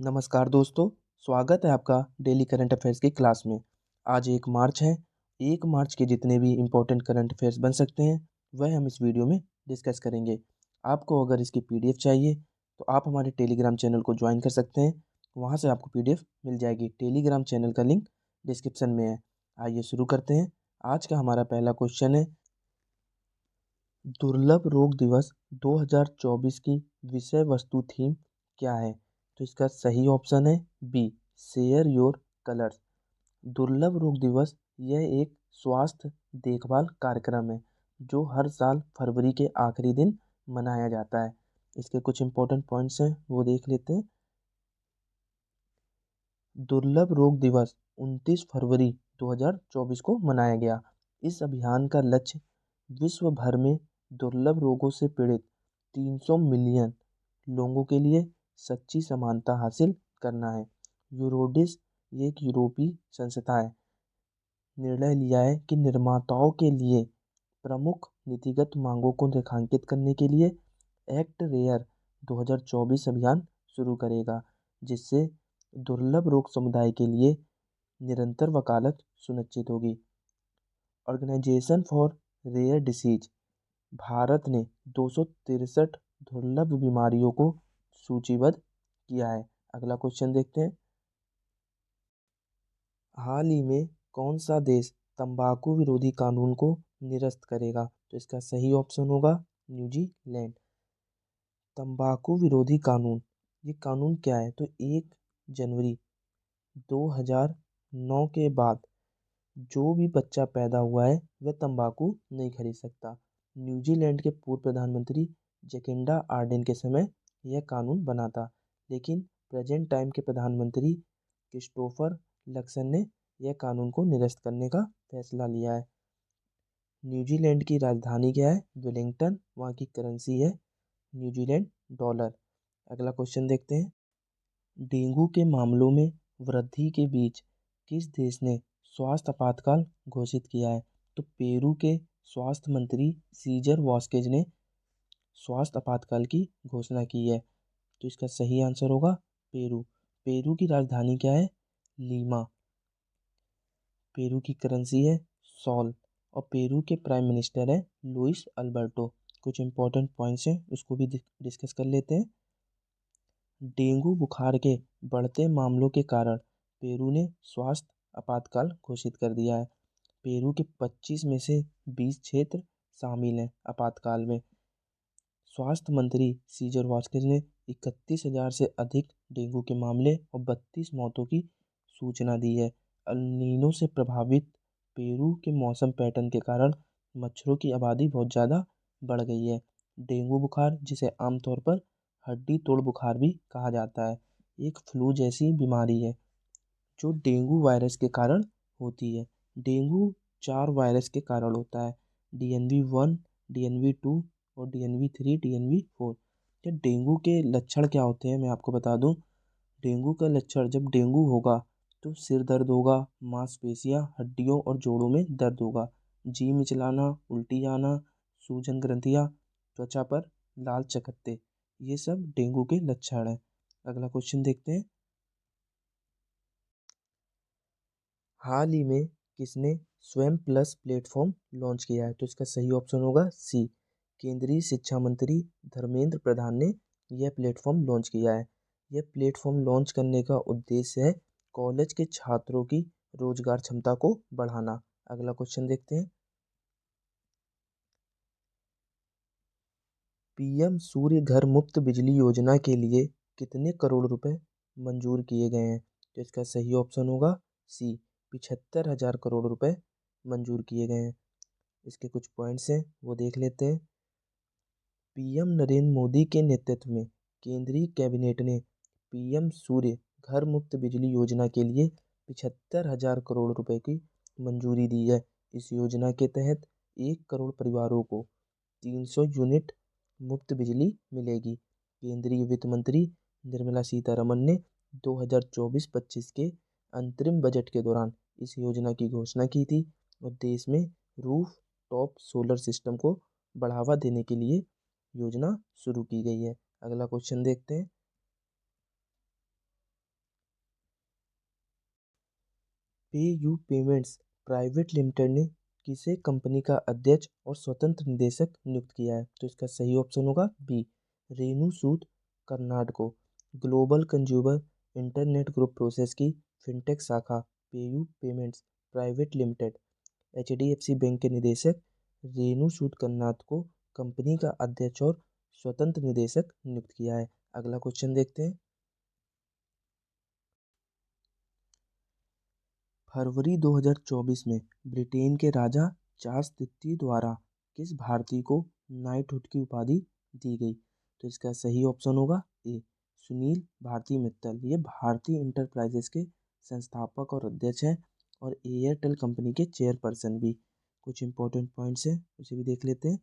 नमस्कार दोस्तों। स्वागत है आपका डेली करंट अफेयर्स की क्लास में। आज 1 मार्च है। 1 मार्च के जितने भी इम्पोर्टेंट करंट अफेयर्स बन सकते हैं वह हम इस वीडियो में डिस्कस करेंगे। आपको अगर इसकी पीडीएफ चाहिए तो आप हमारे टेलीग्राम चैनल को ज्वाइन कर सकते हैं। वहाँ से आपको पीडीएफ मिल जाएगी। टेलीग्राम चैनल का लिंक डिस्क्रिप्शन में है। आइए शुरू करते हैं। आज का हमारा पहला क्वेश्चन है, दुर्लभ रोग दिवस 2024 की विषय वस्तु थीम क्या है? तो इसका सही ऑप्शन है बी, शेयर योर कलर्स। दुर्लभ रोग दिवस यह एक स्वास्थ्य देखभाल कार्यक्रम है जो हर साल फरवरी के आखिरी दिन मनाया जाता है। इसके कुछ इंपॉर्टेंट पॉइंट्स हैं, वो देख लेते हैं। दुर्लभ रोग दिवस 29 फरवरी 2024 को मनाया गया। इस अभियान का लक्ष्य विश्व भर में दुर्लभ रोगों से पीड़ित 300 मिलियन लोगों के लिए सच्ची समानता हासिल करना है। यूरोडिस, ये एक यूरोपीय संस्था है, निर्णय लिया है कि निर्माताओं के लिए प्रमुख नीतिगत मांगों को रेखांकित करने के लिए एक्ट रेयर 2024 अभियान शुरू करेगा, जिससे दुर्लभ रोग समुदाय के लिए निरंतर वकालत सुनिश्चित होगी। Organization for rare disease Bharat ने 263 दुर्लभ बीमारियों को सूचीबद्ध किया है। अगला क्वेश्चन देखते हैं। हाल ही में कौन सा देश तंबाकू विरोधी कानून को निरस्त करेगा? तो इसका सही ऑप्शन होगा न्यूजीलैंड। तंबाकू विरोधी कानून, ये कानून क्या है? तो 1 जनवरी 2009 के बाद जो भी बच्चा पैदा हुआ है वह तंबाकू नहीं खरीद सकता। न्यूजीलैंड के पूर्व प्रधानमंत्री जैकिंडा आर्डेन के समय यह कानून बना था, लेकिन प्रेजेंट टाइम के प्रधानमंत्री क्रिस्टोफर लक्सन ने यह कानून को निरस्त करने का फैसला लिया है। न्यूजीलैंड की राजधानी क्या है? वेलिंगटन। वहाँ की करेंसी है न्यूजीलैंड डॉलर। अगला क्वेश्चन देखते हैं। डेंगू के मामलों में वृद्धि के बीच किस देश ने स्वास्थ्य आपातकाल घोषित किया है? तो पेरू के स्वास्थ्य मंत्री सीजर वास्केज ने स्वास्थ्य आपातकाल की घोषणा की है। तो इसका सही आंसर होगा पेरू। पेरू की राजधानी क्या है? लीमा। पेरू की करेंसी है सॉल और पेरू के प्राइम मिनिस्टर है लुइस अल्बर्टो। कुछ इंपॉर्टेंट पॉइंट्स हैं, उसको भी डिस्कस कर लेते हैं। डेंगू बुखार के बढ़ते मामलों के कारण पेरू ने स्वास्थ्य आपातकाल घोषित कर दिया है। पेरू के 25 में से 20 क्षेत्र शामिल हैं आपातकाल में। स्वास्थ्य मंत्री सीजर वास्केज ने 31,000 से अधिक डेंगू के मामले और 32 मौतों की सूचना दी है। अल नीनो से प्रभावित पेरू के मौसम पैटर्न के कारण मच्छरों की आबादी बहुत ज़्यादा बढ़ गई है। डेंगू बुखार, जिसे आमतौर पर हड्डी तोड़ बुखार भी कहा जाता है, एक फ्लू जैसी बीमारी है जो डेंगू वायरस के कारण होती है। डेंगू 4 वायरस के कारण होता है, DNV1, DNV2 और DNV3, DNV4। क्या डेंगू के लक्षण क्या होते हैं, मैं आपको बता दूं। डेंगू का लक्षण, जब डेंगू होगा तो सिर दर्द होगा, मांसपेशियां, हड्डियों और जोड़ों में दर्द होगा, जी मिचलाना, उल्टी आना, सूजन ग्रंथियां, त्वचा पर लाल चकत्ते, ये सब डेंगू के लक्षण हैं। अगला क्वेश्चन देखते हैं। हाल ही में किसने स्वयं प्लस प्लेटफॉर्म लॉन्च किया है? तो इसका सही ऑप्शन होगा सी, केंद्रीय शिक्षा मंत्री धर्मेंद्र प्रधान ने यह प्लेटफॉर्म लॉन्च किया है। यह प्लेटफॉर्म लॉन्च करने का उद्देश्य है कॉलेज के छात्रों की रोजगार क्षमता को बढ़ाना। अगला क्वेश्चन देखते हैं। पीएम सूर्य घर मुफ्त बिजली योजना के लिए कितने करोड़ रुपए मंजूर किए गए हैं? तो इसका सही ऑप्शन होगा सी, 75,000 करोड़ रुपए मंजूर किए गए हैं। इसके कुछ पॉइंट्स हैं, वो देख लेते हैं। पीएम नरेंद्र मोदी के नेतृत्व में केंद्रीय कैबिनेट ने पीएम सूर्य घर मुफ्त बिजली योजना के लिए 75,000 करोड़ रुपए की मंजूरी दी है। इस योजना के तहत 1 करोड़ परिवारों को 300 यूनिट मुफ्त बिजली मिलेगी। केंद्रीय वित्त मंत्री निर्मला सीतारमण ने 2024-25 के अंतरिम बजट के दौरान इस योजना की घोषणा की थी और देश में रूफ टॉप सोलर सिस्टम को बढ़ावा देने के लिए योजना शुरू की गई है। अगला क्वेश्चन देखते हैं। पेयू पेमेंट्स प्राइवेट लिमिटेड ने किसे कंपनी का अध्यक्ष और स्वतंत्र निदेशक नियुक्त किया है? तो इसका सही ऑप्शन होगा बी, रेणु सूद कर्नाड को। Global consumer internet group process की फिनटेक शाखा PayU payments private limited HDFC bank के निदेशक रेणु सूद कर्नाड को कंपनी का अध्यक्ष और स्वतंत्र निदेशक नियुक्त किया है। अगला क्वेश्चन देखते हैं। फरवरी 2024 में ब्रिटेन के राजा चार्ल्स तृतीय द्वारा किस भारतीय को नाइटहुड की उपाधि दी गई? तो इसका सही ऑप्शन होगा ए, सुनील भारती मित्तल। ये भारतीय इंटरप्राइजेस के संस्थापक और अध्यक्ष हैं और एयरटेल कंपनी के चेयरपर्सन भी। कुछ इंपॉर्टेंट पॉइंट्स हैं, उसे भी देख लेते हैं।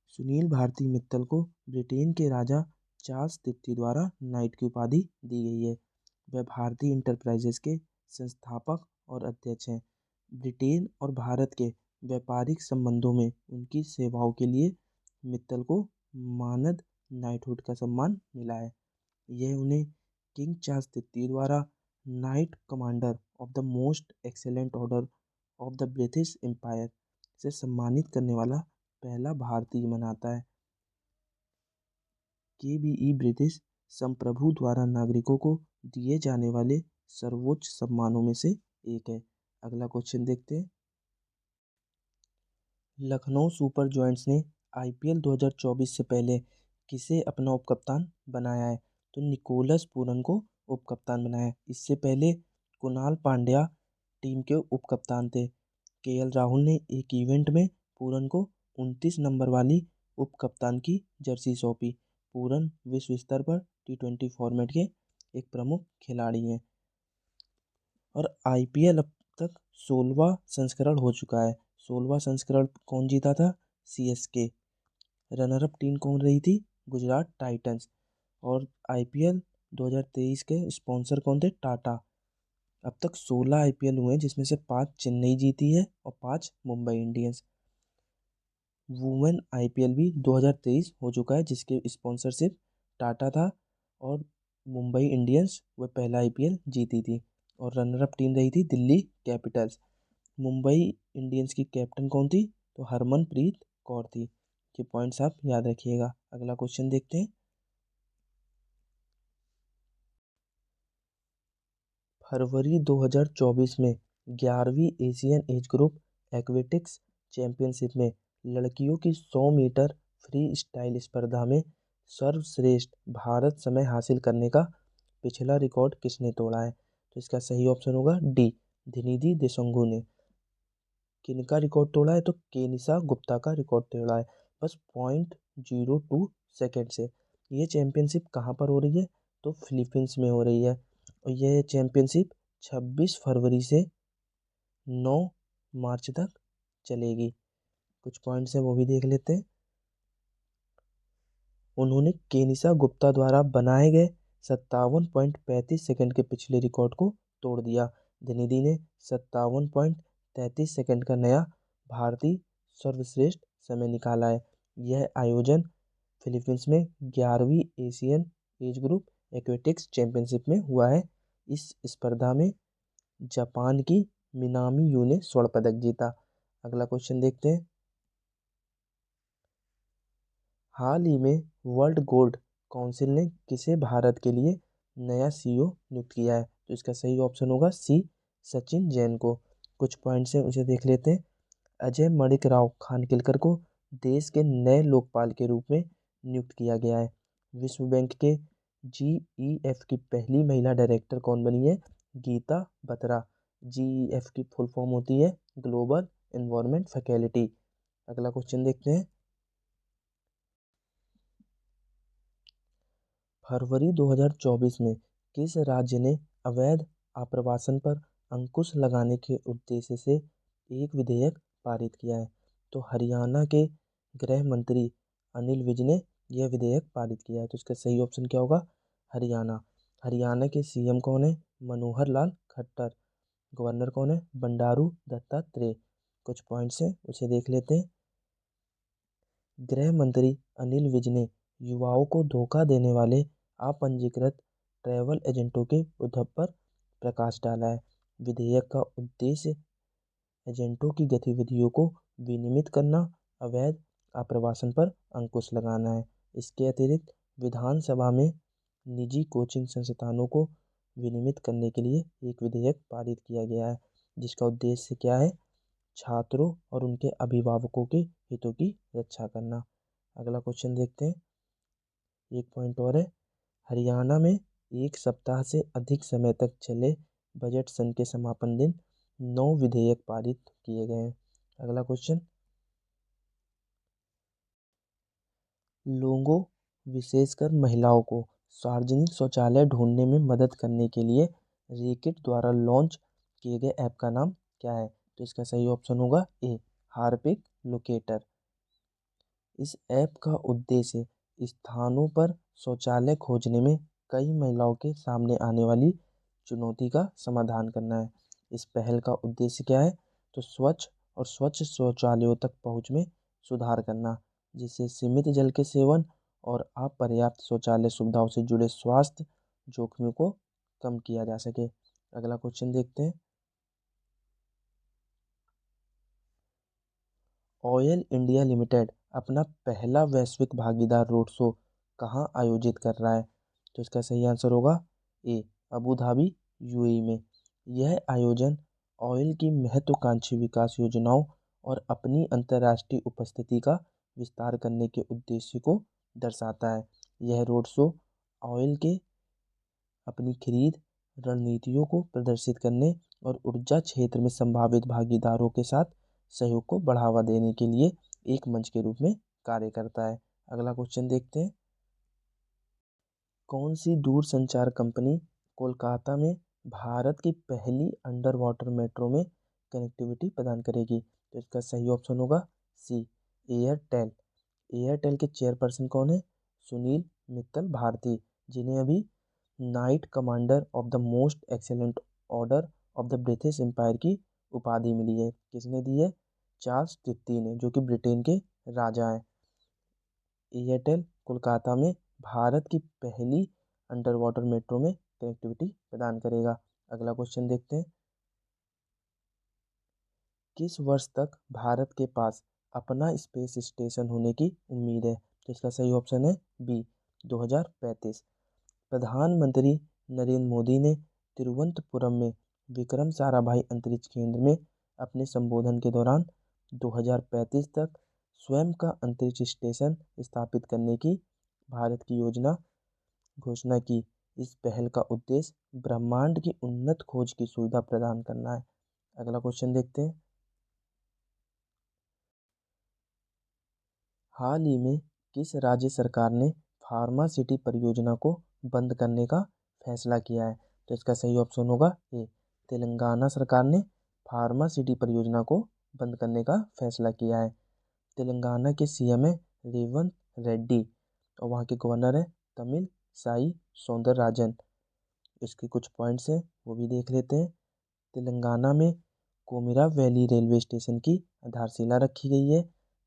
सुनील भारती मित्तल को ब्रिटेन के राजा चार्ल्स तृतीय द्वारा नाइट की उपाधि दी गई है। वह भारतीय इंटरप्राइजेस के संस्थापक और अध्यक्ष हैं। ब्रिटेन और भारत के व्यापारिक संबंधों में उनकी सेवाओं के लिए मित्तल को मानद नाइटहुड का सम्मान मिला है। यह उन्हें किंग चार्ल्स तृतीय द्वारा Knight Commander of the Most Excellent Order of the British Empire से सम्मानित करने वाला पहला भारतीय मनाता है। केबीई ब्रिटिश संप्रभु द्वारा नागरिकों को दिए जाने वाले सर्वोच्च सम्मानों में से एक है। अगला क्वेश्चन देखते हैं। लखनऊ सुपर जायंट्स ने आईपीएल 2024 से पहले किसे अपना उपकप्तान बनाया है? तो निकोलस पूरन को उपकप्तान बनाया है। इससे पहले कुणाल पांड्या टीम के उपकप्तान थे। केएल राहुल ने एक इवेंट में पूरन को 29 नंबर वाली उपकप्तान की जर्सी सौंपी। पूरन विश्व स्तर पर टी20 फॉर्मेट के एक प्रमुख खिलाड़ी हैं और आईपीएल अब तक 16वां संस्करण हो चुका है। 16वां संस्करण कौन जीता था? सीएसके। रनर अप टीम कौन रही थी? गुजरात टाइटंस। और आईपीएल 2023 के स्पॉन्सर कौन थे? टाटा। अब तक 16 आईपीएल हुए हैं जिसमें से 5 चेन्नई जीती है और 5 मुंबई इंडियंस। वुमेन आईपीएल भी 2023 हो चुका है जिसके स्पॉन्सरशिप टाटा था और मुंबई इंडियंस वह पहला आईपीएल जीती थी और रनर अप टीम रही थी दिल्ली कैपिटल्स। मुंबई इंडियंस की कैप्टन कौन थी? तो हरमनप्रीत कौर थी। ये पॉइंट्स आप याद रखिएगा। अगला क्वेश्चन देखते हैं। फरवरी 2024 में 11वीं Asian age group athletics championship में लड़कियों की 100 मीटर फ्री स्टाइल स्पर्धा में सर्वश्रेष्ठ भारत समय हासिल करने का पिछला रिकॉर्ड किसने तोड़ा है? तो इसका सही ऑप्शन होगा डी, धिनिधि देशंगु ने। किनका रिकॉर्ड तोड़ा है? तो केनिसा गुप्ता का रिकॉर्ड तोड़ा है, बस 0.02 सेकेंड से। ये चैंपियनशिप कहाँ पर हो रही है? तो फिलीपींस में हो रही है और यह चैंपियनशिप 26 फरवरी से 9 मार्च तक चलेगी। कुछ पॉइंट्स हैं वो भी देख लेते हैं। उन्होंने केनिसा गुप्ता द्वारा बनाए गए 57.35 सेकंड के पिछले रिकॉर्ड को तोड़ दिया। धनिधि ने 57.33 सेकंड का नया भारतीय सर्वश्रेष्ठ समय निकाला है। यह आयोजन फिलीपींस में 11वीं Asian age group athletics championship में हुआ है। इस स्पर्धा में जापान की मिनामी यू ने स्वर्ण पदक जीता। अगला क्वेश्चन देखते हैं। हाल ही में वर्ल्ड गोल्ड काउंसिल ने किसे भारत के लिए नया सीईओ नियुक्त किया है? तो इसका सही ऑप्शन होगा सी, सचिन जैन को। कुछ पॉइंट्स हैं उसे देख लेते हैं। अजय मणिक राव खानकिलकर को देश के नए लोकपाल के रूप में नियुक्त किया गया है। विश्व बैंक के जीईएफ की पहली महिला डायरेक्टर कौन बनी है? गीता बत्रा। जीईएफ की फुल फॉर्म होती है ग्लोबल एनवायरनमेंट फैसिलिटी। अगला क्वेश्चन देखते हैं। फरवरी 2024 में किस राज्य ने अवैध आप्रवासन पर अंकुश लगाने के उद्देश्य से एक विधेयक पारित किया है? तो हरियाणा के गृह मंत्री अनिल विज ने यह विधेयक पारित किया है। तो इसका सही ऑप्शन क्या होगा? हरियाणा। हरियाणा के सीएम कौन है? मनोहर लाल खट्टर। गवर्नर कौन है? बंडारू दत्तात्रेय। कुछ पॉइंट्स हैं उसे देख लेते हैं। गृह मंत्री अनिल विज ने युवाओं को धोखा देने वाले अपंजीकृत ट्रैवल एजेंटों के उद्धव पर प्रकाश डाला है। विधेयक का उद्देश्य एजेंटों की गतिविधियों को विनियमित करना, अवैध आप्रवासन पर अंकुश लगाना है। इसके अतिरिक्त विधानसभा में निजी कोचिंग संस्थानों को विनियमित करने के लिए एक विधेयक पारित किया गया है, जिसका उद्देश्य क्या है? छात्रों और उनके अभिभावकों के हितों की रक्षा करना। अगला क्वेश्चन देखते हैं। एक पॉइंट और है, हरियाणा में एक सप्ताह से अधिक समय तक चले बजट सत्र के समापन दिन 9 विधेयक पारित किए गए हैं। अगला क्वेश्चन, लोगों विशेषकर महिलाओं को सार्वजनिक शौचालय ढूंढने में मदद करने के लिए रेकिट द्वारा लॉन्च किए गए ऐप का नाम क्या है? तो इसका सही ऑप्शन होगा ए, हार्पिक लोकेटर। इस ऐप का उद्देश्य स्थानों पर शौचालय खोजने में कई महिलाओं के सामने आने वाली चुनौती का समाधान करना है। इस पहल का उद्देश्य क्या है? तो स्वच्छ शौचालयों तक पहुंच में सुधार करना, जिससे सीमित जल के सेवन और अपर्याप्त शौचालय सुविधाओं से जुड़े स्वास्थ्य जोखिमों को कम किया जा सके। अगला क्वेश्चन देखते हैं। ऑयल इंडिया लिमिटेड अपना पहला वैश्विक भागीदार रोड शो कहाँ आयोजित कर रहा है? तो इसका सही आंसर होगा ए, अबू धाबी यूएई में। यह आयोजन ऑयल की महत्वाकांक्षी विकास योजनाओं और अपनी अंतर्राष्ट्रीय उपस्थिति का विस्तार करने के उद्देश्य को दर्शाता है। यह रोड शो ऑयल के अपनी खरीद रणनीतियों को प्रदर्शित करने और ऊर्जा क्षेत्र में संभावित भागीदारों के साथ सहयोग को बढ़ावा देने के लिए एक मंच के रूप में कार्य करता है। अगला क्वेश्चन देखते हैं। कौन सी दूरसंचार कंपनी कोलकाता में भारत की पहली अंडर वाटर मेट्रो में कनेक्टिविटी प्रदान करेगी? तो इसका सही ऑप्शन होगा सी, एयरटेल। एयरटेल के चेयरपर्सन कौन है? सुनील मित्तल भारती, जिन्हें अभी Knight Commander of the Most Excellent Order of the British Empire की उपाधि मिली है। किसने दी है? चार्ल्स तृतीय ने, जो कि ब्रिटेन के राजा हैं। एयरटेल कोलकाता में भारत की पहली अंडर वाटर मेट्रो में कनेक्टिविटी प्रदान करेगा। अगला क्वेश्चन देखते हैं। किस वर्ष तक भारत के पास अपना स्पेस स्टेशन होने की उम्मीद है? तो इसका सही ऑप्शन है बी, 2035। प्रधानमंत्री नरेंद्र मोदी ने तिरुवनंतपुरम में विक्रम साराभाई अंतरिक्ष केंद्र में अपने संबोधन के दौरान 2035 तक स्वयं का अंतरिक्ष स्टेशन स्थापित करने की भारत की योजना घोषणा की। इस पहल का उद्देश्य ब्रह्मांड की उन्नत खोज की सुविधा प्रदान करना है। अगला क्वेश्चन देखते हैं। हाल ही में किस राज्य सरकार ने फार्मा सिटी परियोजना को बंद करने का फैसला किया है? तो इसका सही ऑप्शन होगा ए, तेलंगाना सरकार ने फार्मा सिटी परियोजना को बंद करने का फैसला किया है। तेलंगाना के सीएम है रेवंत रेड्डी और वहाँ के गवर्नर है तमिल साई सौंदरराजन। इसके कुछ पॉइंट्स हैं, वो भी देख लेते हैं। तेलंगाना में कोमिरा वैली रेलवे स्टेशन की आधारशिला रखी गई है।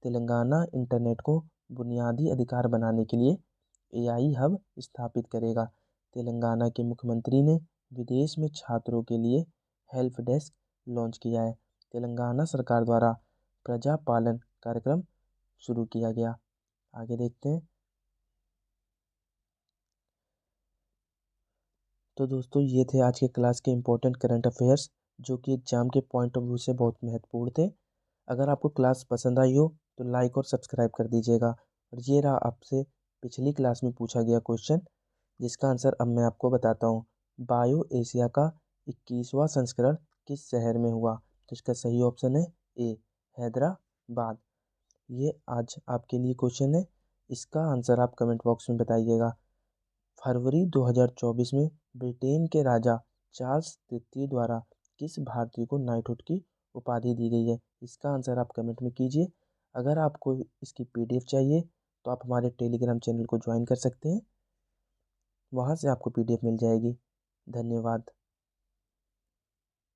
तेलंगाना इंटरनेट को बुनियादी अधिकार बनाने के लिए एआई हब स्थापित करेगा। तेलंगाना के मुख्यमंत्री ने विदेश में छात्रों के लिए हेल्प डेस्क लॉन्च किया है। तेलंगाना सरकार द्वारा प्रजा पालन कार्यक्रम शुरू किया गया। आगे देखते हैं। तो दोस्तों, ये थे आज के क्लास के इम्पोर्टेंट करंट अफेयर्स, जो कि एग्जाम के पॉइंट ऑफ व्यू से बहुत महत्वपूर्ण थे। अगर आपको क्लास पसंद आई हो तो लाइक और सब्सक्राइब कर दीजिएगा। और ये रहा आपसे पिछली क्लास में पूछा गया क्वेश्चन, जिसका आंसर अब मैं आपको बताता हूँ। बायो एशिया का 21वां संस्करण किस शहर में हुआ? तो इसका सही ऑप्शन है ए, हैदराबाद। ये आज आपके लिए क्वेश्चन है, इसका आंसर आप कमेंट बॉक्स में बताइएगा। फरवरी 2024 में ब्रिटेन के राजा चार्ल्स तृतीय द्वारा किस भारतीय को नाइटहुड की उपाधि दी गई है? इसका आंसर आप कमेंट में कीजिए। अगर आपको इसकी पीडीएफ चाहिए तो आप हमारे टेलीग्राम चैनल को ज्वाइन कर सकते हैं, वहाँ से आपको पीडीएफ मिल जाएगी। धन्यवाद।